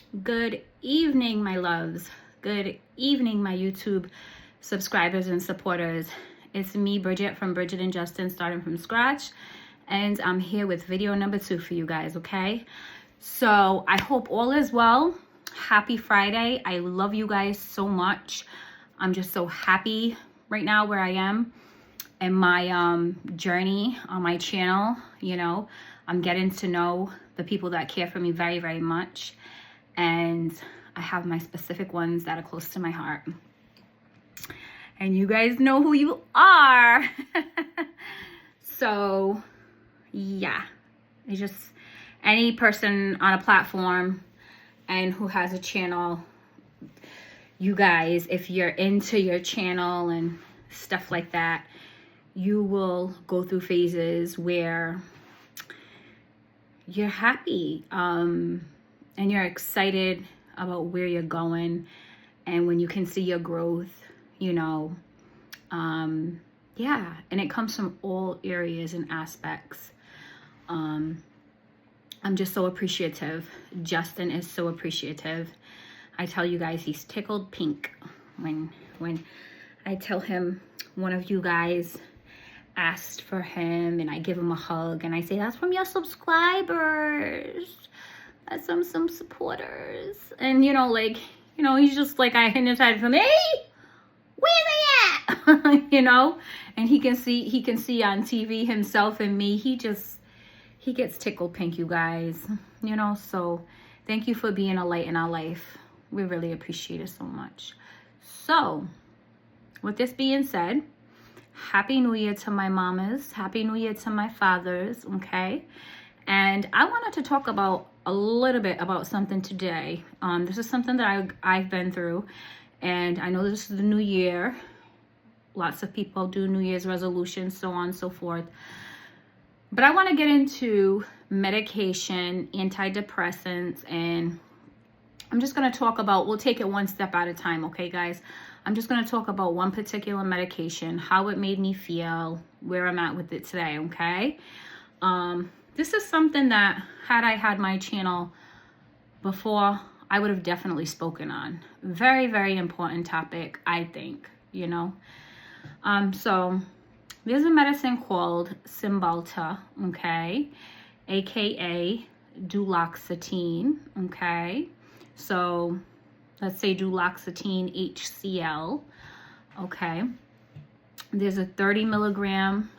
Good evening, my loves. Good evening, my YouTube subscribers and supporters. It's me, Bridget, from Bridget and Justin, starting from scratch. And I'm here with video number 2 for you guys, okay? So I hope all is well. Happy Friday. I love you guys so much. I'm just so happy right now where I am in my journey on my channel. You know, I'm getting to know the people that care for me very, very much. And I have my specific ones that are close to my heart. And you guys know who you are. So, yeah. It's just any person on a platform and who has a channel. You guys, if you're into your channel and stuff like that, you will go through phases where you're happy. And you're excited about where you're going, and when you can see your growth, you know, yeah, and it comes from all areas and aspects. I'm just so appreciative. Justin is so appreciative. I tell you guys, he's tickled pink when I tell him one of you guys asked for him, and I give him a hug, and I say, that's from your subscribers. Some supporters. And he's just like, I hypnotized him. Hey, where they at? And he can see on TV himself and me. He gets tickled pink, you guys. So thank you for being a light in our life. We really appreciate it so much. So with this being said, Happy New Year to my mamas. Happy New Year to my fathers. Okay. And I wanted to talk about a little bit about something today. This is something that I've been through, and I know this is the new year. Lots of people do New Year's resolutions, so on and so forth. But I want to get into medication, antidepressants, and I'm just going to talk about, we'll take it one step at a time, okay, guys? I'm just going to talk about one particular medication, how it made me feel, where I'm at with it today, okay? This is something that, had I had my channel before, I would have definitely spoken on. Very, very important topic, I think, So there's a medicine called Cymbalta, okay, aka duloxetine, okay? So let's say duloxetine HCl, okay? There's a 30 milligram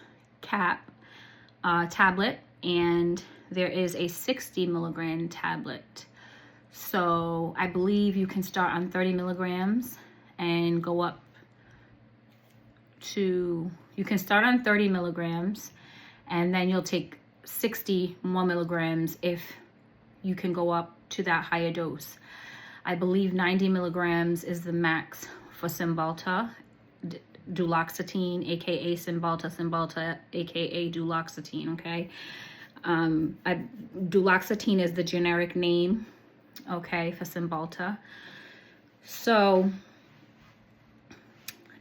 tablet, and there is a 60 milligram tablet. So I believe you can start on 30 milligrams and go up to, you can start on 30 milligrams and then you'll take 60 more milligrams if you can go up to that higher dose. I believe 90 milligrams is the max for Cymbalta, duloxetine, aka Cymbalta, aka duloxetine, okay? Duloxetine is the generic name, okay, for Cymbalta. So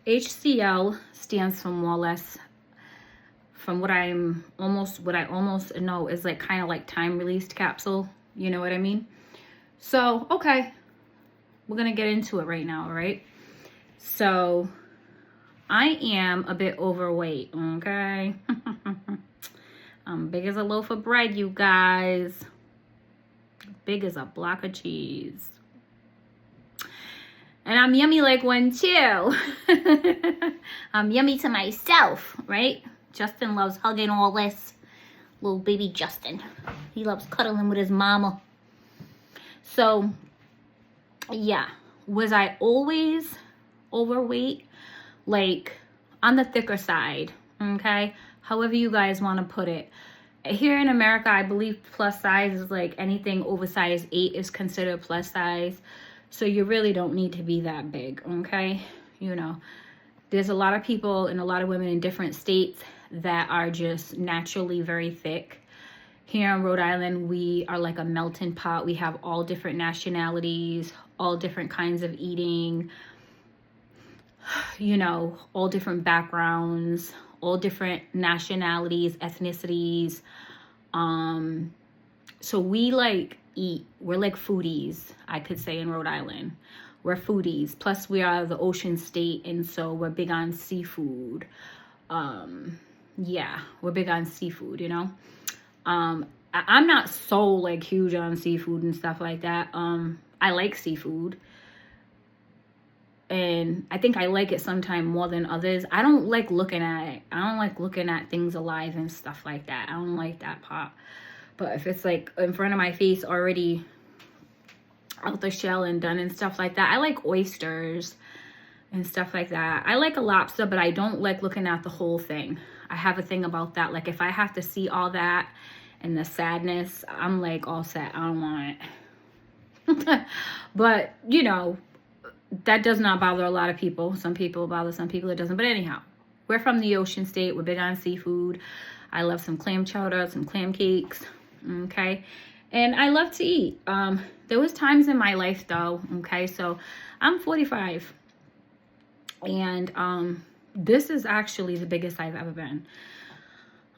HCl stands for more or less, from what I almost know, is like kind of like time released capsule, you know what I mean? So okay, we're gonna get into it right now, all right? So I am a bit overweight, okay? I'm big as a loaf of bread, you guys. Big as a block of cheese. And I'm yummy like one too. I'm yummy to myself, right? Justin loves hugging all this. Little baby Justin. He loves cuddling with his mama. So, yeah. Was I always overweight? Like, on the thicker side, okay? However you guys want to put it. Here in America, I believe plus size is like anything over size 8 is considered plus size. So you really don't need to be that big, okay? There's a lot of people and a lot of women in different states that are just naturally very thick. Here in Rhode Island, we are like a melting pot. We have all different nationalities, all different kinds of eating, all different backgrounds, all different nationalities, ethnicities. So we like eat. We're like foodies, I could say, in Rhode Island. We're foodies. Plus, we are the ocean state, and so we're big on seafood. Yeah, we're big on seafood, you know. I'm not so like huge on seafood and stuff like that. I like seafood, and I think I like it sometimes more than others. I don't like looking at it. I don't like looking at things alive and stuff like that. I don't like that part. But if it's like in front of my face already out the shell and done and stuff like that, I like oysters and stuff like that. I like a lobster, but I don't like looking at the whole thing. I have a thing about that. Like if I have to see all that and the sadness, I'm like all set. I don't want it. But, you know, that does not bother a lot of people. Some people bother, some people it doesn't. But anyhow, we're from the ocean state. We're big on seafood. I love some clam chowder, some clam cakes. Okay. And I love to eat. There was times in my life though. Okay. So I'm 45. And this is actually the biggest I've ever been.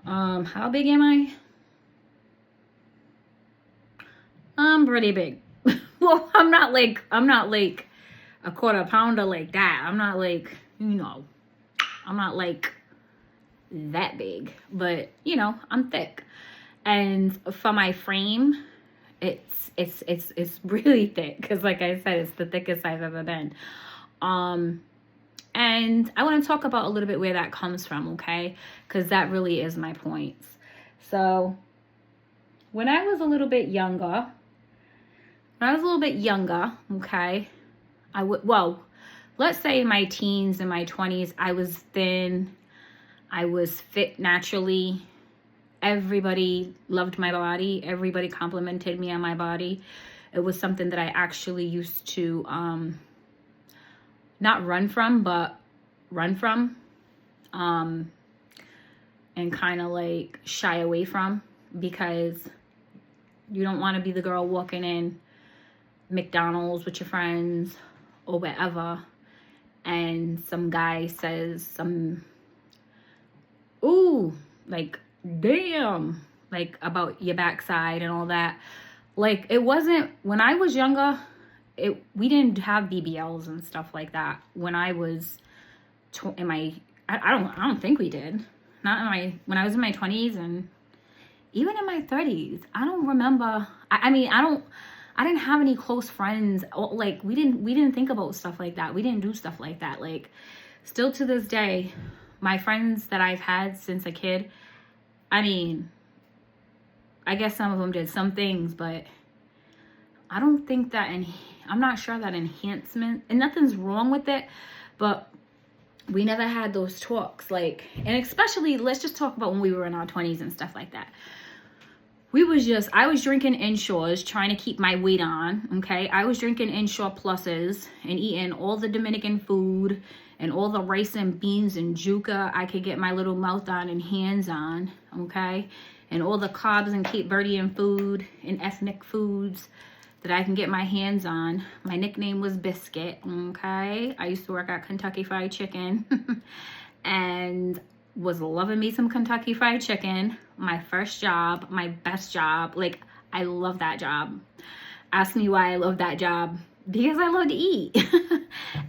How big am I? I'm pretty big. Well, I'm not like a quarter pounder like that. I'm not like, you know, I'm not like that big, but you know, I'm thick. And for my frame, it's really thick, because like I said, it's the thickest I've ever been. And I want to talk about a little bit where that comes from, okay? Because that really is my points. So when I was a little bit younger, okay, well, let's say my teens and my 20s, I was thin, I was fit naturally. Everybody loved my body. Everybody complimented me on my body. It was something that I actually used to not run from, but run from, and kind of like shy away from, because you don't want to be the girl walking in McDonald's with your friends or whatever, and some guy says some, ooh, like, damn, like about your backside and all that. Like, it wasn't, when I was younger, we didn't have BBLs and stuff like that. When I was I don't think we did. Not when I was in my 20s, and even in my 30s. I don't remember. I mean, I didn't have any close friends. Like, we didn't think about stuff like that. We didn't do stuff like that. Like, still to this day, my friends that I've had since a kid, I mean, I guess some of them did some things, but I don't think that, I'm not sure that enhancement, and nothing's wrong with it, but we never had those talks. Like, and especially, let's just talk about when we were in our 20s and stuff like that. I was drinking Inshores, trying to keep my weight on, okay? I was drinking Inshore Pluses and eating all the Dominican food and all the rice and beans and juca I could get my little mouth on and hands on, okay? And all the carbs and Cape Verdean food and ethnic foods that I can get my hands on. My nickname was Biscuit, okay? I used to work at Kentucky Fried Chicken and was loving me some Kentucky Fried Chicken. My first job, my best job. Like, I love that job. Ask me why I love that job. Because I love to eat.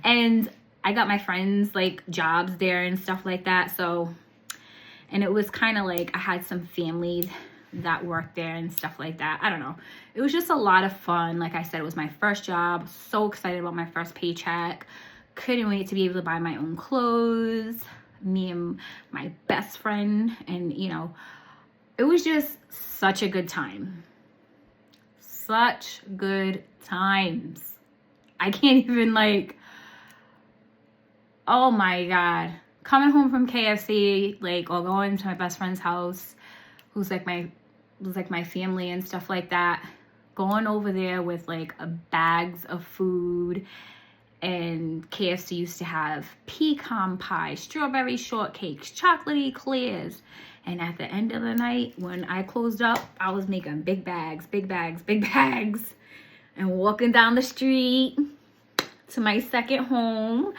And I got my friends like jobs there and stuff like that. So, and it was kind of like I had some family that worked there and stuff like that. I don't know. It was just a lot of fun. Like I said, it was my first job. So excited about my first paycheck. Couldn't wait to be able to buy my own clothes. Me and my best friend. And, you know, it was just such a good time. Such good times. I can't even like, oh my God. Coming home from KFC, like, or going to my best friend's house, who's like my family and stuff like that. Going over there with like bags of food. And KFC used to have pecan pie, strawberry shortcakes, chocolatey eclairs. And at the end of the night, when I closed up, I was making big bags, and walking down the street to my second home.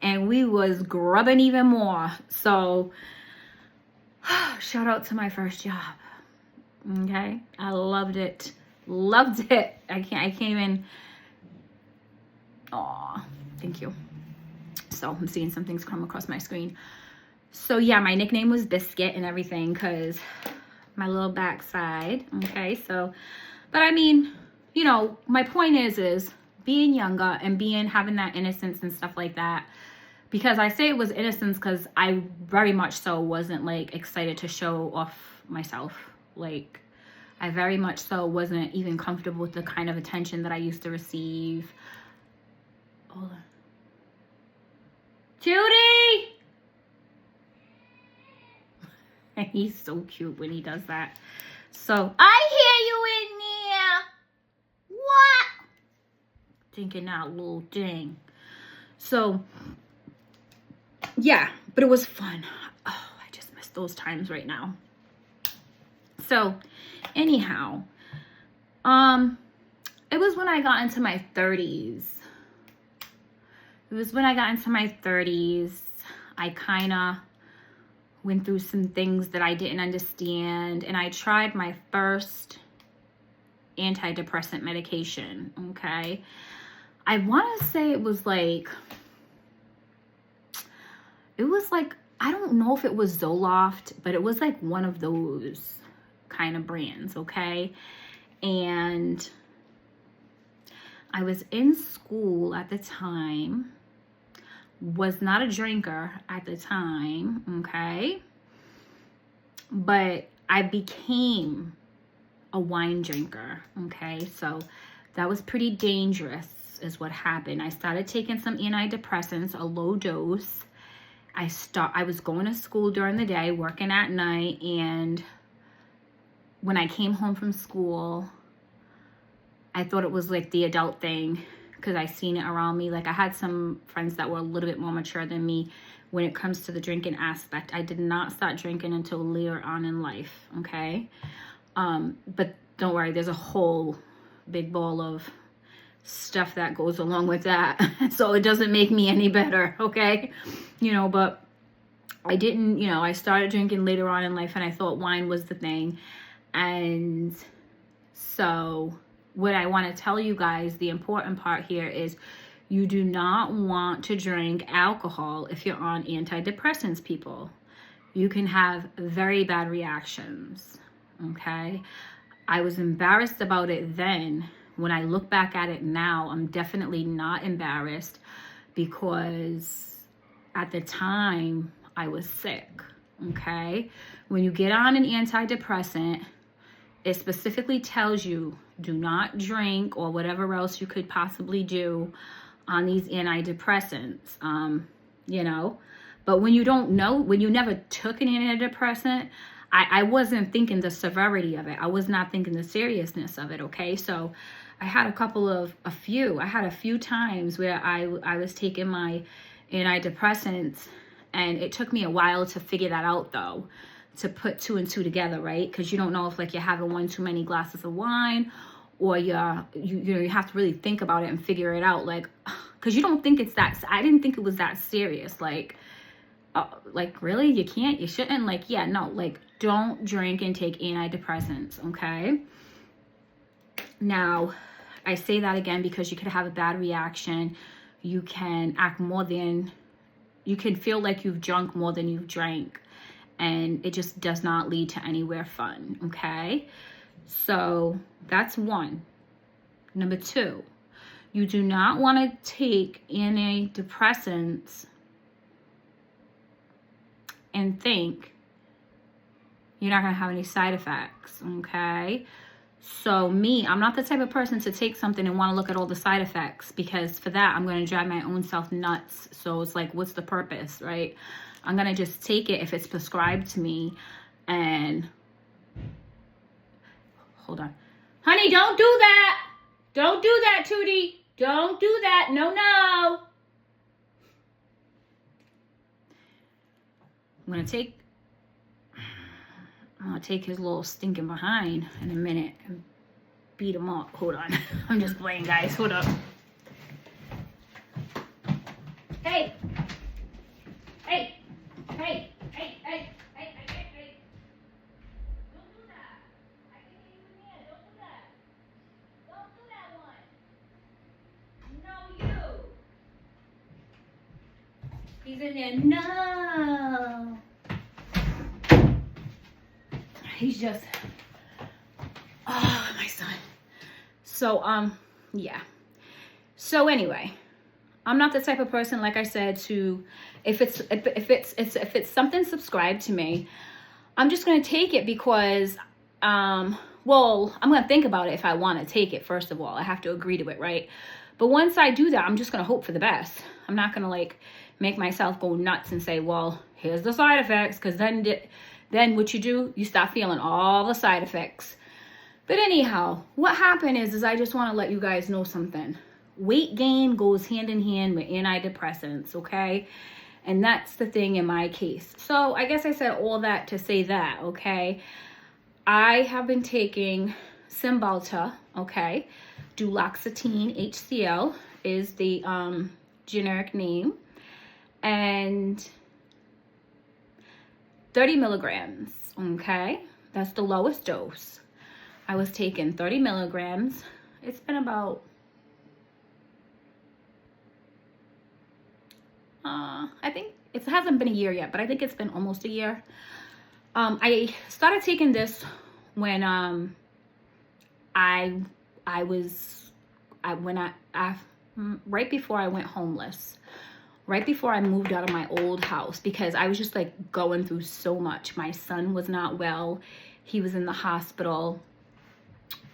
And we was grubbing even more. So, shout out to my first job. Okay? I loved it. Loved it. I can't even. Aw, thank you. So I'm seeing some things come across my screen. So yeah, my nickname was Biscuit and everything because my little backside. Okay, so, but I mean, you know, my point is being younger and having that innocence and stuff like that. Because I say it was innocence because I very much so wasn't like excited to show off myself. Like, I very much so wasn't even comfortable with the kind of attention that I used to receive. Hold on. Judy! And he's so cute when he does that. So, I hear you in there. What? Thinking that little thing. So, yeah, but it was fun. Oh, I just miss those times right now. So, anyhow, it was when I got into my 30s. I kind of went through some things that I didn't understand, and I tried my first antidepressant medication, okay? I want to say it was like, I don't know if it was Zoloft, but it was like one of those kind of brands, okay? And I was in school at the time, was not a drinker at the time, okay? But I became a wine drinker, okay? So that was pretty dangerous is what happened. I started taking some antidepressants, a low dose. I was going to school during the day, working at night, and when I came home from school, I thought it was like the adult thing because I seen it around me. Like, I had some friends that were a little bit more mature than me when it comes to the drinking aspect. I did not start drinking until later on in life, okay? But don't worry, there's a whole big ball of stuff that goes along with that. So it doesn't make me any better, okay? You know, but I didn't, you know, I started drinking later on in life and I thought wine was the thing. And so what I want to tell you guys, the important part here is you do not want to drink alcohol if you're on antidepressants, people. You can have very bad reactions, okay? I was embarrassed about it then. When I look back at it now, I'm definitely not embarrassed because at the time I was sick, okay? When you get on an antidepressant, it specifically tells you do not drink or whatever else you could possibly do on these antidepressants, you know? But when you don't know, when you never took an antidepressant, I wasn't thinking the severity of it. I was not thinking the seriousness of it, okay? So I had a few times where I was taking my antidepressants, and it took me a while to figure that out, though, to put two and two together, right? Because you don't know if, like, you're having one too many glasses of wine, or you have to really think about it and figure it out, like, because you don't think it's that. I didn't think it was that serious, like really, you shouldn't, like, yeah, no, like, don't drink and take antidepressants, okay? Now, I say that again because you could have a bad reaction. You can you can feel like you've drunk more than you've drank, and it just does not lead to anywhere fun, okay? So that's one. Number two, you do not want to take antidepressants and think you're not going to have any side effects, okay? So I'm not the type of person to take something and want to look at all the side effects, because for that, I'm going to drive my own self nuts. So it's like, what's the purpose, right? I'm going to just take it if it's prescribed to me. And hold on. Honey, don't do that. Don't do that, Tootie. Don't do that. No, no. I'm going to take his little stinking behind in a minute and beat him up. Hold on. I'm just playing, guys. Hold up. Hey. Hey. Hey. Hey. Hey. Hey. Hey. Hey. Don't do that. I can hear you in here. Don't do that. He's in there. No. He's just, oh, my son. So, yeah. So anyway, I'm not the type of person, like I said, to, if it's something subscribed to me, I'm just going to take it because, well, I'm going to think about it if I want to take it. First of all, I have to agree to it, right? But once I do that, I'm just going to hope for the best. I'm not going to like make myself go nuts and say, well, here's the side effects. Because then what you do, you start feeling all the side effects. But anyhow, what happened is I just want to let you guys know something. Weight gain goes hand in hand with antidepressants, okay? And that's the thing in my case. So I guess I said all that to say that, okay? I have been taking Cymbalta, okay? Duloxetine HCl is the generic name. And 30 milligrams, okay? That's the lowest dose. I was taking 30 milligrams. It's been about, I think it hasn't been a year yet, but I think it's been almost a year. I started taking this when right before I went homeless, right before I moved out of my old house, because I was just like going through so much. My son was not well. He was in the hospital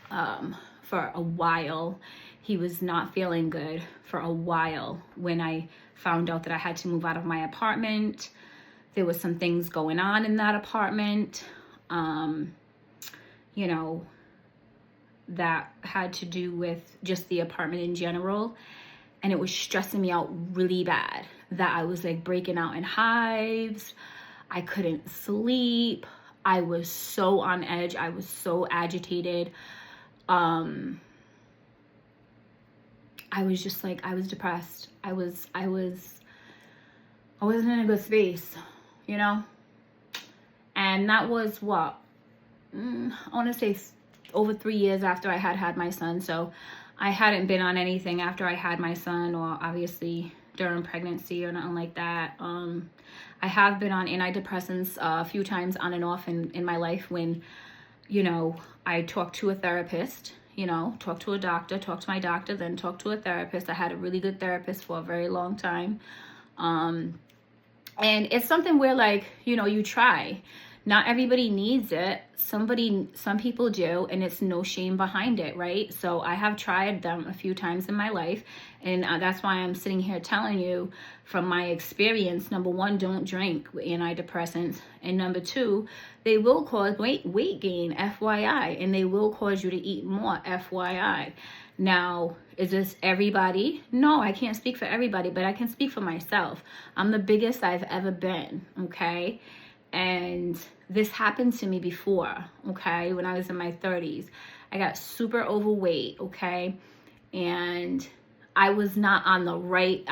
for a while. He was not feeling good for a while. When I found out that I had to move out of my apartment, there was some things going on in that apartment, you know, that had to do with just the apartment in general. And it was stressing me out really bad, that I was like breaking out in hives. I couldn't sleep. I was so on edge. I was so agitated. I was just like, I was depressed. I wasn't in a good space, you know? And that was what? I want to say over 3 years after I had my son. So I hadn't been on anything after I had my son, or obviously during pregnancy or nothing like that. I have been on antidepressants a few times on and off in my life when, you know, I talked to a therapist, you know, talked to a doctor, talked to my doctor, then talked to a therapist. I had a really good therapist for a very long time. And it's something where, like, you know, you try. Not everybody needs it. Some people do, and it's no shame behind it, right? So I have tried them a few times in my life, and that's why I'm sitting here telling you from my experience. Number one, don't drink with antidepressants, and number two, they will cause weight gain, FYI, and they will cause you to eat more, FYI. Now, is this everybody? No, I can't speak for everybody, but I can speak for myself. I'm the biggest I've ever been, okay? And this happened to me before, okay? When I was in my 30s. I got super overweight, okay? And I was never on the right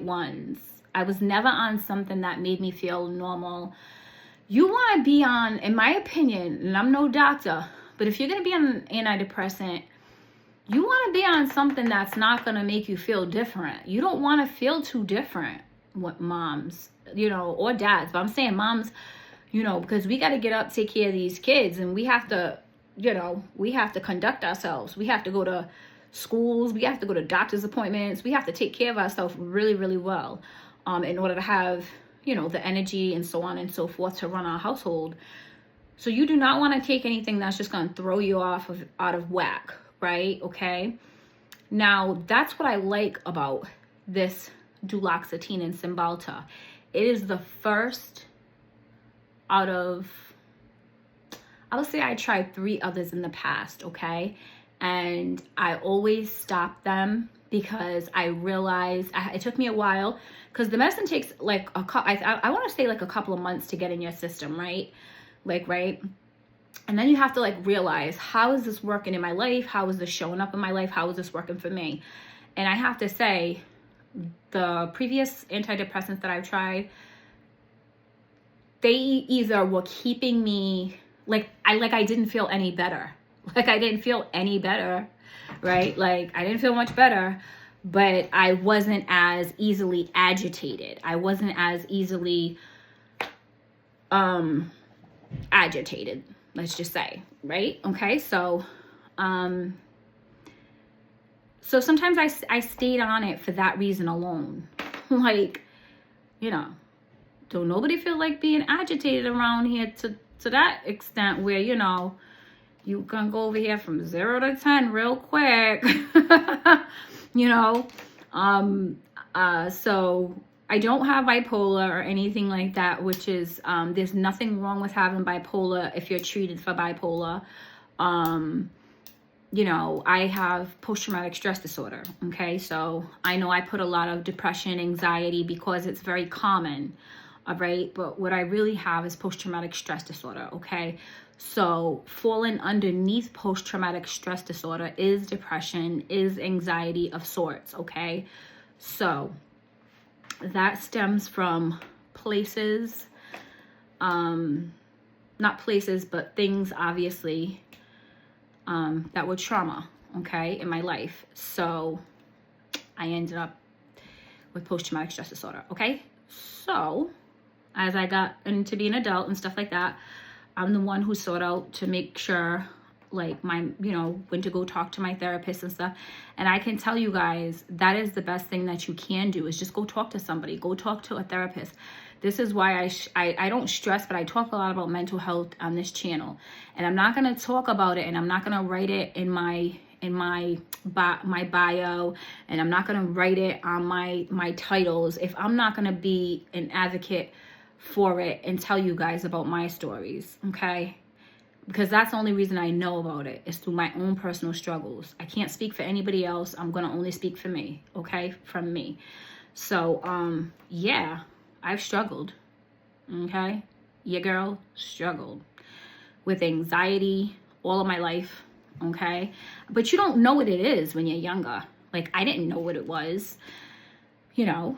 ones. I was never on something that made me feel normal. You want to be on, in my opinion, and I'm no doctor, but if you're going to be on an antidepressant, you want to be on something that's not going to make you feel different. You don't want to feel too different with moms, you know, or dads. But I'm saying moms, you know, because we got to get up, take care of these kids, and we have to, you know, we have to conduct ourselves. We have to go to schools. We have to go to doctor's appointments. We have to take care of ourselves really, really well in order to have, you know, the energy and so on and so forth to run our household. So you do not want to take anything that's just going to throw you out of whack, right? Okay. Now, that's what I like about this duloxetine and Cymbalta. It is the first out of, I would say I tried 3 others in the past, okay? And I always stopped them because I realized it took me a while, because the medicine takes like I want to say like a couple of months to get in your system, right? Like, right? And then you have to like realize, how is this working in my life? How is this showing up in my life? How is this working for me? And I have to say, the previous antidepressants that I've tried, they either were keeping me I didn't feel any better. Like I didn't feel any better, right? Like I didn't feel much better, but I wasn't as easily agitated. I wasn't as easily agitated, let's just say, right? Okay, so so sometimes I stayed on it for that reason alone. Like, you know, don't nobody feel like being agitated around here to that extent where, you know, you can go over here from 0 to 10 real quick. You know, so I don't have bipolar or anything like that, which is, there's nothing wrong with having bipolar if you're treated for bipolar. You know, I have post-traumatic stress disorder, okay? So I know I put a lot of depression, anxiety, because it's very common, all right? But what I really have is post-traumatic stress disorder, okay? So falling underneath post-traumatic stress disorder is depression, is anxiety of sorts, okay? So that stems from places, not places, but things, obviously, that were trauma, okay, in my life. So I ended up with post-traumatic stress disorder, okay? So as I got into being an adult and stuff like that, I'm the one who sought out to make sure, like, my, you know, when to go talk to my therapist and stuff. And I can tell you guys, that is the best thing that you can do, is just go talk to somebody, go talk to a therapist. This is why I don't stress, but I talk a lot about mental health on this channel. And I'm not going to talk about it, and I'm not going to write it in my bio, and I'm not going to write it on my titles if I'm not going to be an advocate for it and tell you guys about my stories, okay? Because that's the only reason I know about it, is through my own personal struggles. I can't speak for anybody else. I'm going to only speak for me, okay? From me. So, yeah, I've struggled, okay? Your girl struggled with anxiety all of my life, okay? But you don't know what it is when you're younger. Like, I didn't know what it was, you know?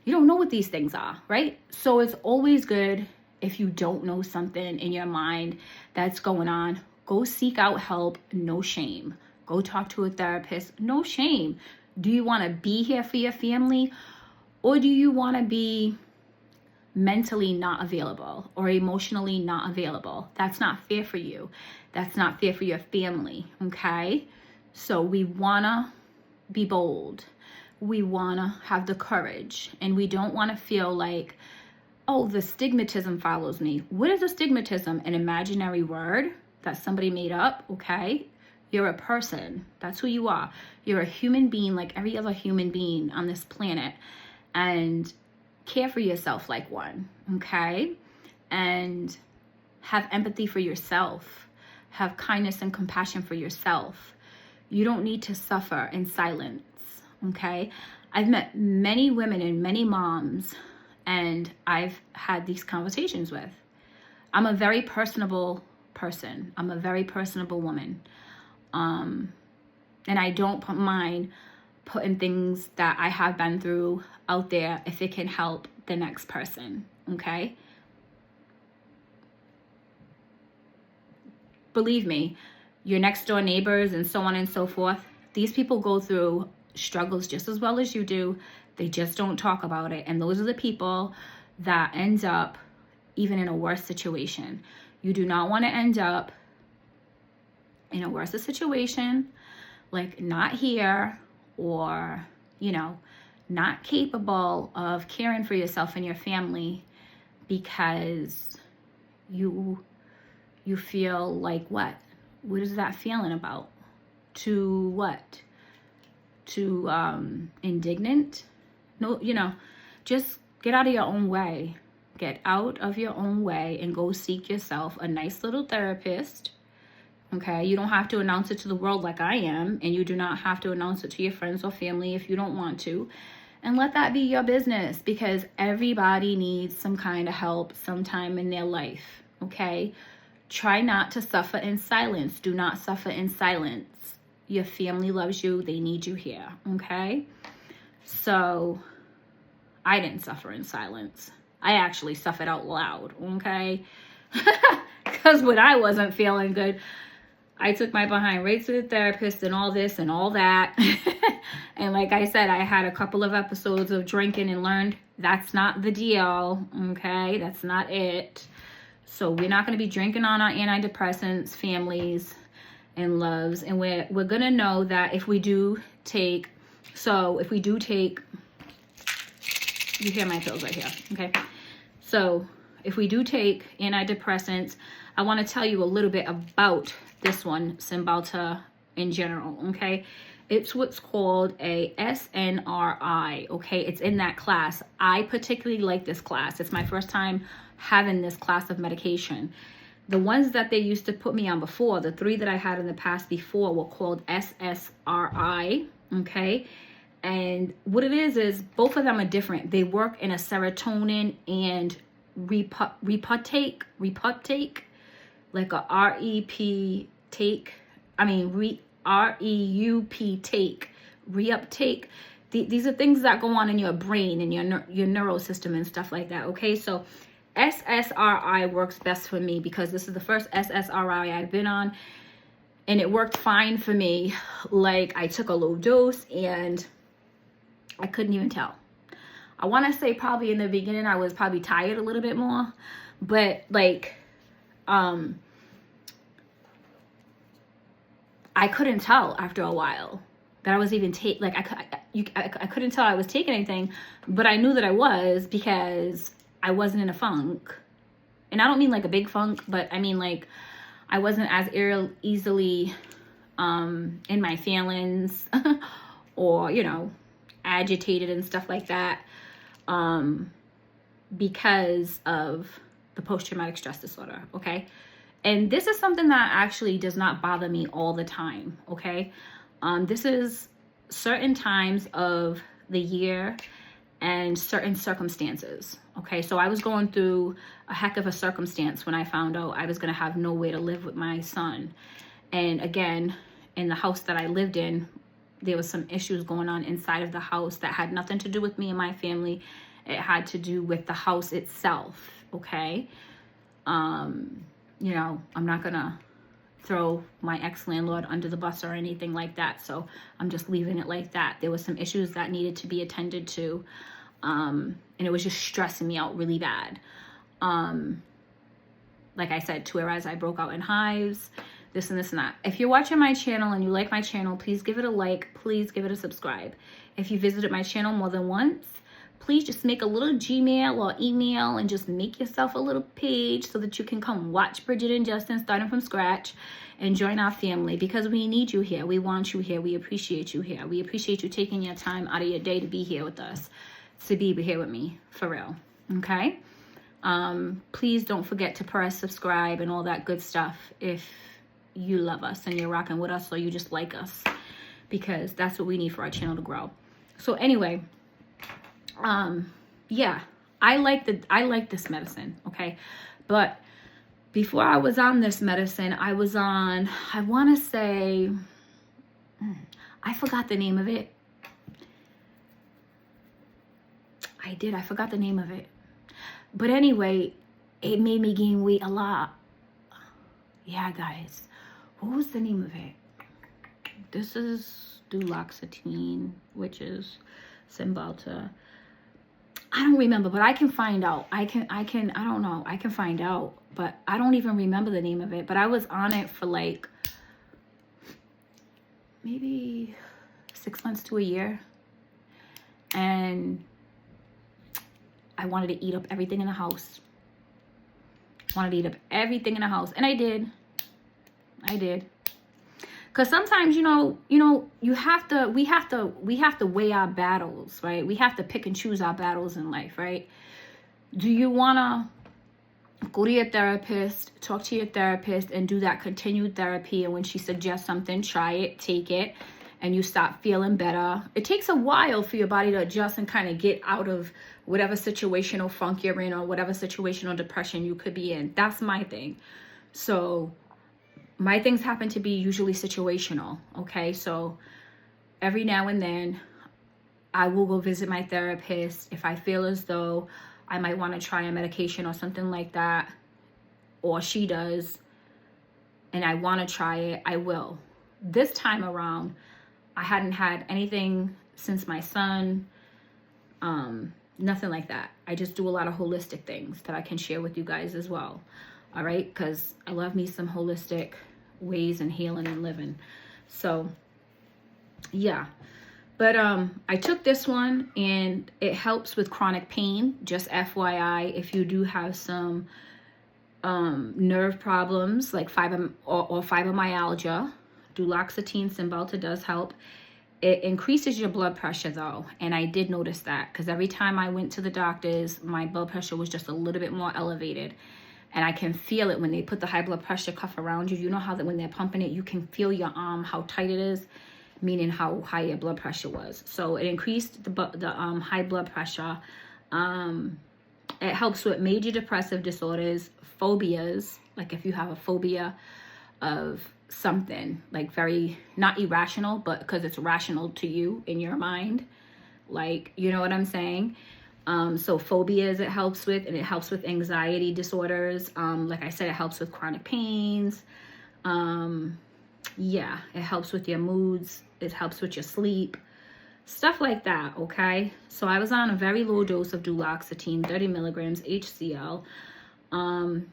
You don't know what these things are, right? So it's always good, if you don't know something in your mind that's going on, go seek out help, no shame. Go talk to a therapist, no shame. Do you want to be here for your family, or do you want to be mentally not available or emotionally not available? That's not fair for you. That's not fair for your family, okay? So we want to be bold. We want to have the courage, and we don't want to feel like, oh, the stigmatism follows me. What is a stigmatism? An imaginary word that somebody made up, okay? You're a person. That's who you are. You're a human being like every other human being on this planet. And care for yourself like one, okay? And have empathy for yourself. Have kindness and compassion for yourself. You don't need to suffer in silence, okay? I've met many women and many moms, and I've had these conversations with. I'm a very personable person. I'm a very personable woman. And I don't mind putting things that I have been through out there if it can help the next person, okay? Believe me, your next door neighbors and so on and so forth, these people go through struggles just as well as you do. They just don't talk about it. And those are the people that end up even in a worse situation. You do not want to end up in a worse situation, like not here, or, you know, not capable of caring for yourself and your family because you feel like what? What is that feeling about? To what? To indignant? No, you know, just get out of your own way. Get out of your own way and go seek yourself a nice little therapist. Okay, you don't have to announce it to the world like I am, and you do not have to announce it to your friends or family if you don't want to. And let that be your business, because everybody needs some kind of help sometime in their life, okay? Try not to suffer in silence. Do not suffer in silence. Your family loves you. They need you here, okay? So I didn't suffer in silence. I actually suffered out loud, okay? Because when I wasn't feeling good, I took my behind right to the therapist and all this and all that. And like I said, I had a couple of episodes of drinking and learned that's not the deal. Okay, that's not it. So we're not going to be drinking on our antidepressants, families, and loves. And we're going to know that if we do take, you hear my pills right here, okay? So if we do take antidepressants, I want to tell you a little bit about this one, Cymbalta in general, okay? It's what's called a SNRI, okay? It's in that class. I particularly like this class. It's my first time having this class of medication. The ones that they used to put me on before, the 3 that I had in the past before, were called SSRI, okay? And what it is both of them are different. They work in a serotonin and reputake, like a REP take. I mean, REUP take, reuptake. These are things that go on in your brain and your neural system and stuff like that. Okay, so SSRI works best for me because this is the first SSRI I've been on, and it worked fine for me. Like, I took a low dose and I couldn't even tell. I want to say probably in the beginning I was probably tired a little bit more, but like I couldn't tell after a while that I was even I couldn't tell I was taking anything, but I knew that I was because I wasn't in a funk. And I don't mean like a big funk, but I mean like I wasn't as easily in my feelings or, you know, agitated and stuff like that because of the post-traumatic stress disorder, okay? And this is something that actually does not bother me all the time, okay? This is certain times of the year and certain circumstances, okay? So I was going through a heck of a circumstance when I found out I was going to have nowhere to live with my son. And again, in the house that I lived in, there was some issues going on inside of the house that had nothing to do with me and my family. It had to do with the house itself, okay? You know, I'm not gonna throw my ex-landlord under the bus or anything like that, so I'm just leaving it like that. There was some issues that needed to be attended to, and it was just stressing me out really bad. Like I said, to whereas I broke out in hives, this and this and that. If you're watching my channel and you like my channel, please give it a like, please give it a subscribe. If you visited my channel more than once, please just make a little Gmail or email and just make yourself a little page so that you can come watch Bridget and Justin starting from scratch and join our family, because we need you here. We want you here. We appreciate you here. We appreciate you taking your time out of your day to be here with us, to be here with me, for real, okay? Please don't forget to press subscribe and all that good stuff if you love us and you're rocking with us or you just like us, because that's what we need for our channel to grow. So anyway, yeah, I like this medicine, okay? But before I was on this medicine, I was on, I want to say, I forgot the name of it. I forgot the name of it. But anyway, it made me gain weight a lot. Yeah, guys. What was the name of it? This is duloxetine, which is Cymbalta. I don't remember, but I can find out. I don't know. I can find out, but I don't even remember the name of it. But I was on it for like maybe 6 months to a year. And I wanted to eat up everything in the house. Wanted to eat up everything in the house. And I did. Because sometimes, we have to weigh our battles, right? We have to pick and choose our battles in life, right? Do you want to go to your therapist, talk to your therapist, and do that continued therapy? And when she suggests something, try it, take it, and you stop feeling better. It takes a while for your body to adjust and kind of get out of whatever situational funk you're in or whatever situational depression you could be in. That's my thing. So my things happen to be usually situational, okay? So every now and then, I will go visit my therapist if I feel as though I might want to try a medication or something like that, or she does, and I want to try it, I will. This time around, I hadn't had anything since my son, nothing like that. I just do a lot of holistic things that I can share with you guys as well. All right, because I love me some holistic ways and healing and living. So yeah, but I took this one and it helps with chronic pain. Just FYI, if you do have some nerve problems like fibromyalgia, duloxetine Cymbalta does help. It increases your blood pressure though, and I did notice that because every time I went to the doctors, my blood pressure was just a little bit more elevated. And I can feel it when they put the high blood pressure cuff around you. You know how that when they're pumping it, you can feel your arm, how tight it is, meaning how high your blood pressure was. So it increased the high blood pressure. It helps with major depressive disorders, phobias, like if you have a phobia of something, like very, not irrational, but because it's rational to you in your mind. Like, you know what I'm saying? So phobias it helps with, and it helps with anxiety disorders. Like I said, it helps with chronic pains. Yeah, it helps with your moods. It helps with your sleep. Stuff like that, okay? So I was on a very low dose of duloxetine, 30 milligrams HCl. And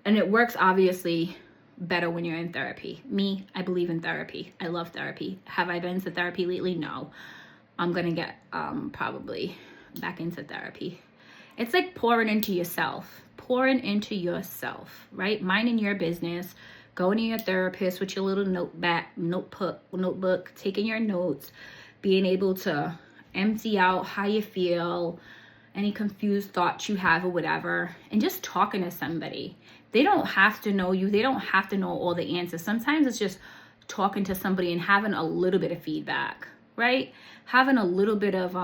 it works obviously better when you're in therapy. Me, I believe in therapy. I love therapy. Have I been to therapy lately? No. I'm gonna get probably back into therapy. It's like pouring into yourself, right? Minding your business, going to your therapist with your little notebook, taking your notes, being able to empty out how you feel, any confused thoughts you have or whatever, and just talking to somebody. They don't have to know you. They don't have to know all the answers. Sometimes it's just talking to somebody and having a little bit of feedback, right? Having a little bit of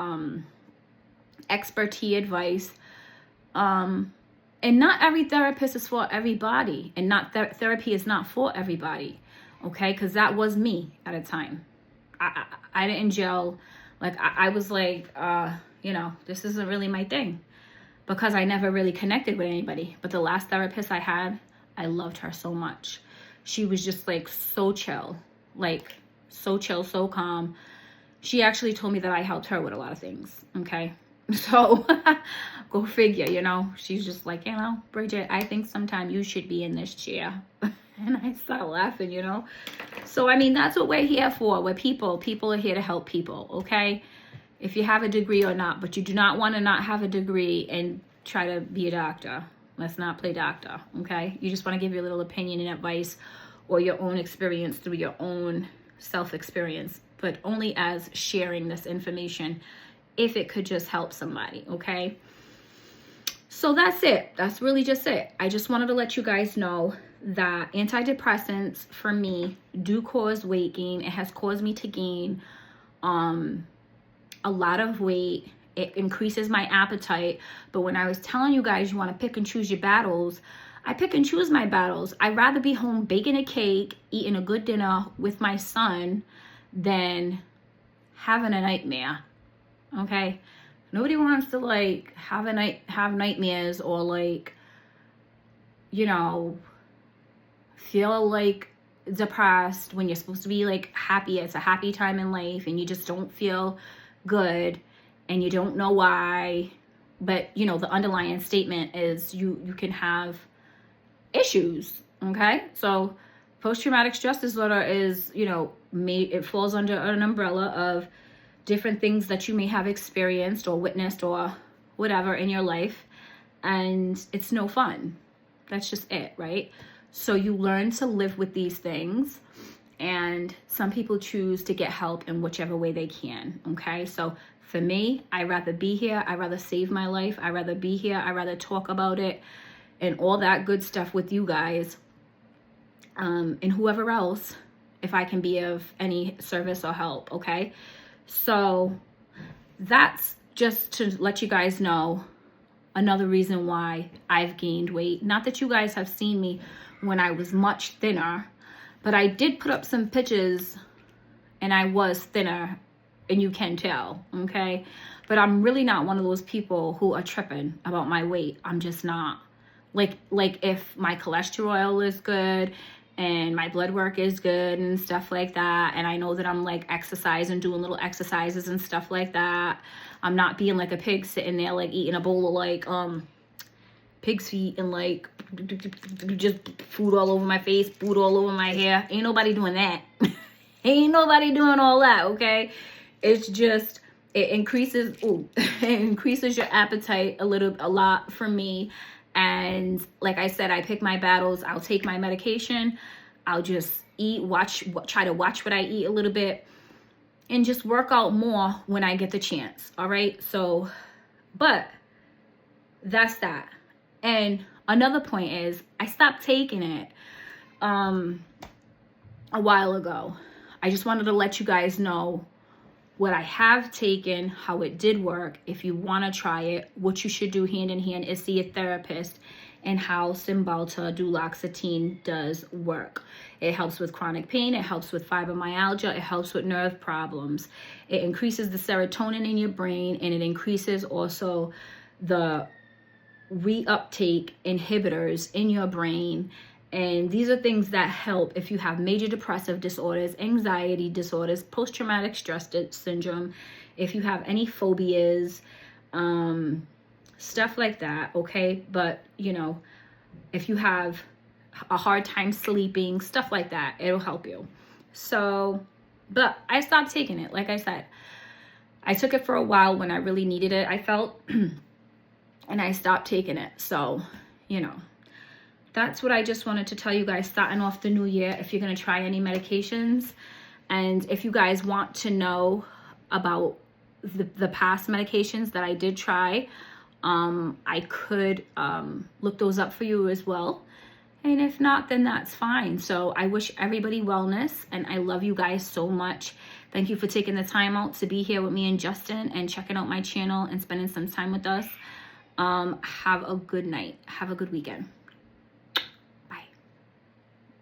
expertise advice. And not every therapist is for everybody, and not therapy is not for everybody, okay? Because that was me at a time. I didn't gel. Like I was like, you know, this isn't really my thing, because I never really connected with anybody. But the last therapist I had, I loved her so much. She was just like so chill, so calm. She actually told me that I helped her with a lot of things, okay? So go figure, you know. She's just like, you know, Bridget, I think sometime you should be in this chair. And I started laughing, you know. So, I mean, that's what we're here for. We're people. People are here to help people, okay? If you have a degree or not, but you do not want to not have a degree and try to be a doctor. Let's not play doctor, okay? You just want to give your little opinion and advice or your own experience through your own self-experience, but only as sharing this information if it could just help somebody, okay? So that's it. That's really just it. I just wanted to let you guys know that antidepressants for me do cause weight gain. It has caused me to gain a lot of weight. It increases my appetite. But when I was telling you guys you want to pick and choose your battles, I pick and choose my battles. I'd rather be home baking a cake, eating a good dinner with my son than having a nightmare, okay? Nobody wants to like have nightmares or like, you know, feel like depressed when you're supposed to be like happy. It's a happy time in life and you just don't feel good and you don't know why. But you know, the underlying statement is you can have issues, okay? So post-traumatic stress disorder is, you know, it falls under an umbrella of different things that you may have experienced or witnessed or whatever in your life, and it's no fun. That's just it, right? So you learn to live with these things, and some people choose to get help in whichever way they can, okay? So for me, I'd rather be here. I'd rather save my life. I'd rather be here. I'd rather talk about it and all that good stuff with you guys, and whoever else, if I can be of any service or help, okay? So that's just to let you guys know another reason why I've gained weight. Not that you guys have seen me when I was much thinner, but I did put up some pictures and I was thinner, and you can tell, okay? But I'm really not one of those people who are tripping about my weight. I'm just not. like if my cholesterol is good and my blood work is good and stuff like that, and I know that I'm like exercising, doing little exercises and stuff like that, I'm not being like a pig sitting there like eating a bowl of like pig's feet and like just food all over my face, food all over my hair. Ain't nobody doing that. Ain't nobody doing all that, okay? It's just, it increases it increases your appetite a lot for me. And like I said, I pick my battles. I'll take my medication, I'll just eat, try to watch what I eat a little bit, and just work out more when I get the chance. All right, so but that's that. And another point is, I stopped taking it a while ago. I just wanted to let you guys know what I have taken, how it did work. If you want to try it, what you should do hand in hand is see a therapist, and how Cymbalta duloxetine does work. It helps with chronic pain, it helps with fibromyalgia, it helps with nerve problems. It increases the serotonin in your brain, and it increases also the reuptake inhibitors in your brain. And these are things that help if you have major depressive disorders, anxiety disorders, post-traumatic stress syndrome, if you have any phobias, stuff like that, okay? But, you know, if you have a hard time sleeping, stuff like that, it'll help you. So, but I stopped taking it. Like I said, I took it for a while when I really needed it, I felt, and I stopped taking it. So, you know, that's what I just wanted to tell you guys starting off the new year, if you're going to try any medications. And if you guys want to know about the past medications that I did try, I could look those up for you as well. And if not, then that's fine. So I wish everybody wellness, and I love you guys so much. Thank you for taking the time out to be here with me and Justin and checking out my channel and spending some time with us. Have a good night. Have a good weekend.